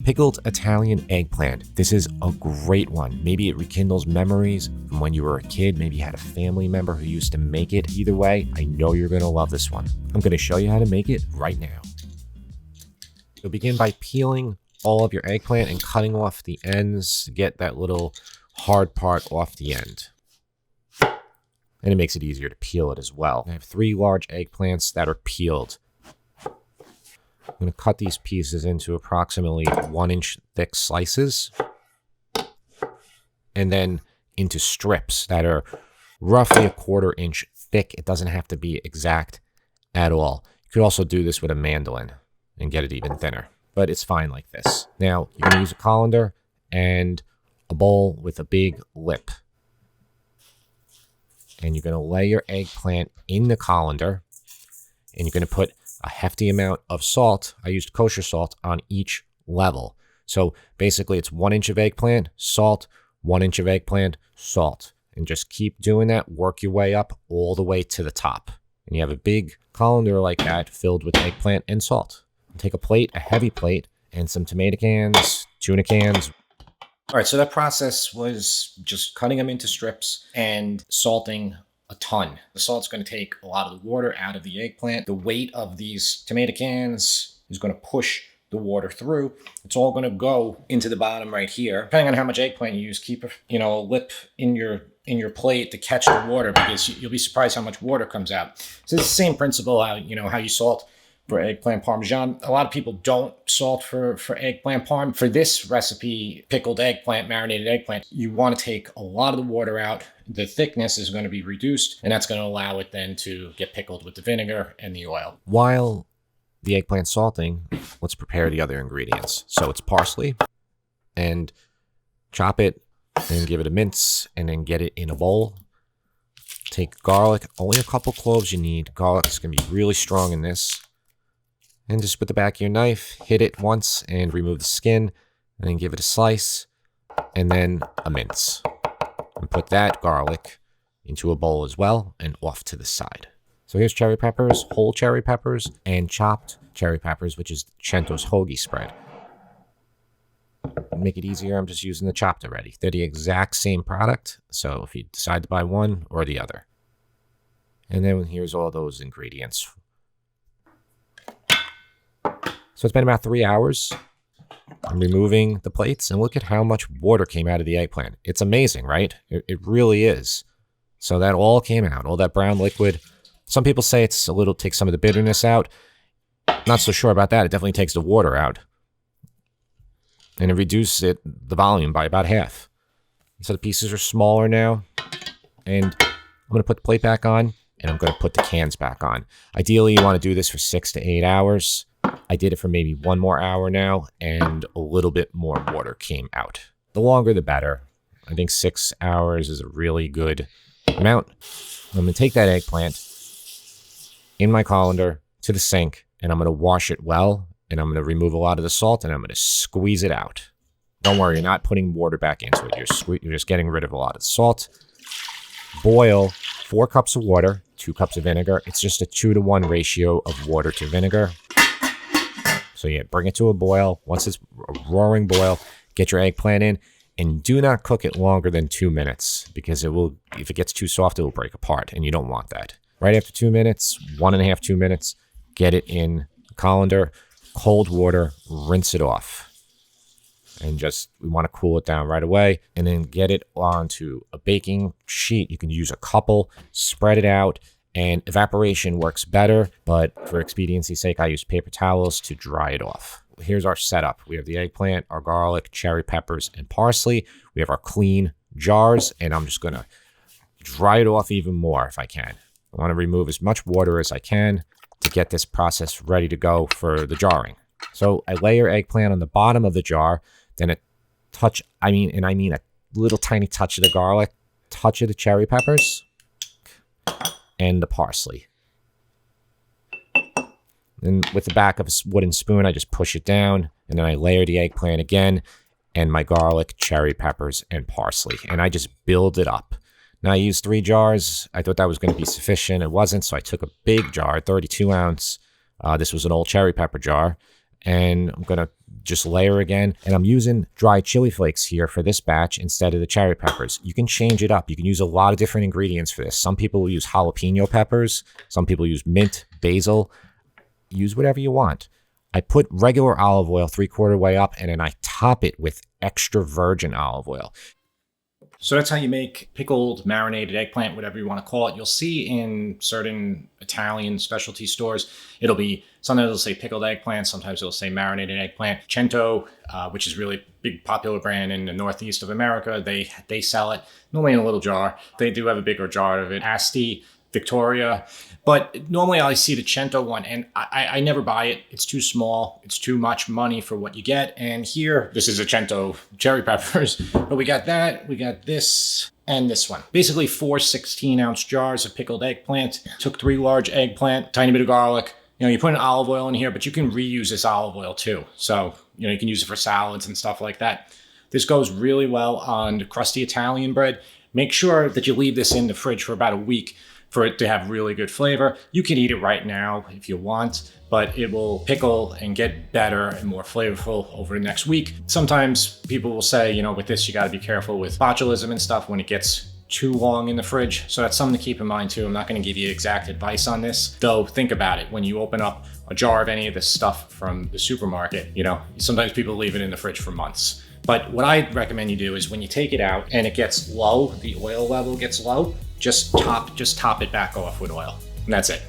Pickled Italian eggplant. This is a great one. Maybe it rekindles memories from when you were a kid. Maybe you had a family member who used to make it. Either way, I know you're going to love this one. I'm going to show you how to make it right now. You'll begin by peeling all of your eggplant and cutting off the ends to get that little hard part off the end. And it makes it easier to peel it as well. I have 3 large eggplants that are peeled. I'm going to cut these pieces into approximately 1-inch thick slices and then into strips that are roughly a 1/4 inch thick. It doesn't have to be exact at all. You could also do this with a mandolin and get it even thinner, but it's fine like this. Now, you're going to use a colander and a bowl with a big lip. And you're going to lay your eggplant in the colander and you're going to put a hefty amount of salt. I used kosher salt on each level. So basically it's 1 inch of eggplant, salt, 1 inch of eggplant, salt. And just keep doing that. Work your way up all the way to the top. And you have a big colander like that filled with eggplant and salt. Take a plate, a heavy plate, and some tomato cans, tuna cans. All right, so that process was just cutting them into strips and salting a ton. The salt's going to take a lot of the water out of the eggplant. The weight of these tomato cans is going to push the water through. It's all going to go into the bottom right here. Depending on how much eggplant you use, keep a lip in your plate to catch the water, because you'll be surprised how much water comes out. So it's the same principle how you salt for eggplant parmesan. A lot of people don't salt for eggplant parm. For this recipe, pickled eggplant, marinated eggplant, you want to take a lot of the water out. The thickness is going to be reduced, and that's going to allow it then to get pickled with the vinegar and the oil. While the eggplant salting, let's prepare the other ingredients. So it's parsley, and chop it and give it a mince, and then get it in a bowl. Take garlic, only a couple cloves you need. Garlic is going to be really strong in this. And just with the back of your knife, hit it once and remove the skin, and then give it a slice, and then a mince. And put that garlic into a bowl as well and off to the side. So here's cherry peppers, whole cherry peppers, and chopped cherry peppers, which is Cento's hoagie spread. To make it easier, I'm just using the chopped already. They're the exact same product, so if you decide to buy one or the other. And then here's all those ingredients. So it's been about 3 hours. I'm removing the plates, and look at how much water came out of the eggplant. It's amazing, right? It really is. So that all came out, all that brown liquid. Some people say it's takes some of the bitterness out. Not so sure about that. It definitely takes the water out. And it reduces the volume by about half. So the pieces are smaller now. And I'm going to put the plate back on, and I'm going to put the cans back on. Ideally, you want to do this for 6 to 8 hours. I did it for maybe 1 more hour now, and a little bit more water came out. The longer, the better. I think 6 hours is a really good amount. I'm going to take that eggplant in my colander to the sink, and I'm going to wash it well, and I'm going to remove a lot of the salt, and I'm going to squeeze it out. Don't worry, you're not putting water back into it. You're just getting rid of a lot of the salt. Boil 4 cups of water, 2 cups of vinegar. It's just a 2-to-1 ratio of water to vinegar. So yeah, bring it to a boil. Once it's a roaring boil, get your eggplant in, and do not cook it longer than 2 minutes, because if it gets too soft, it will break apart, and you don't want that. Right after 2 minutes, 1.5, 2 minutes, get it in the colander, cold water, rinse it off. And we want to cool it down right away, and then get it onto a baking sheet. You can use a couple, spread it out. And evaporation works better, but for expediency's sake, I use paper towels to dry it off. Here's our setup. We have the eggplant, our garlic, cherry peppers, and parsley. We have our clean jars, and I'm just going to dry it off even more if I can. I want to remove as much water as I can to get this process ready to go for the jarring. So I layer eggplant on the bottom of the jar, then I mean a little tiny touch of the garlic, touch of the cherry peppers, and the parsley. And with the back of a wooden spoon, I just push it down, and then I layer the eggplant again, and my garlic, cherry peppers, and parsley. And I just build it up. Now I used 3 jars. I thought that was going to be sufficient. It wasn't, so I took a big jar, 32 ounce. This was an old cherry pepper jar. And I'm gonna just layer again. And I'm using dried chili flakes here for this batch instead of the cherry peppers. You can change it up. You can use a lot of different ingredients for this. Some people will use jalapeno peppers. Some people use mint, basil. Use whatever you want. I put regular olive oil 3/4 way up, and then I top it with extra virgin olive oil. So that's how you make pickled marinated eggplant, whatever you want to call it. You'll see in certain Italian specialty stores, it'll be, sometimes it'll say pickled eggplant, sometimes it'll say marinated eggplant. Cento, which is really a big popular brand in the northeast of America, they sell it normally in a little jar. They do have a bigger jar of it. Asti, Victoria. But normally I see the Cento one, and I never buy it. It's too small. It's too much money for what you get. And here, this is a Cento cherry peppers. But we got that, we got this, and this one. Basically 4 16-ounce jars of pickled eggplant. Took 3 large eggplant, tiny bit of garlic. You know, you put an olive oil in here, but you can reuse this olive oil too. So, you know, you can use it for salads and stuff like that. This goes really well on crusty Italian bread. Make sure that you leave this in the fridge for about a week for it to have really good flavor. You can eat it right now if you want, but it will pickle and get better and more flavorful over the next week. Sometimes people will say, you know, with this, you gotta be careful with botulism and stuff when it gets too long in the fridge. So that's something to keep in mind too. I'm not gonna give you exact advice on this, though think about it. When you open up a jar of any of this stuff from the supermarket, you know, sometimes people leave it in the fridge for months. But what I recommend you do is when you take it out and it gets low, the oil level gets low, just top it back off with oil. And that's it.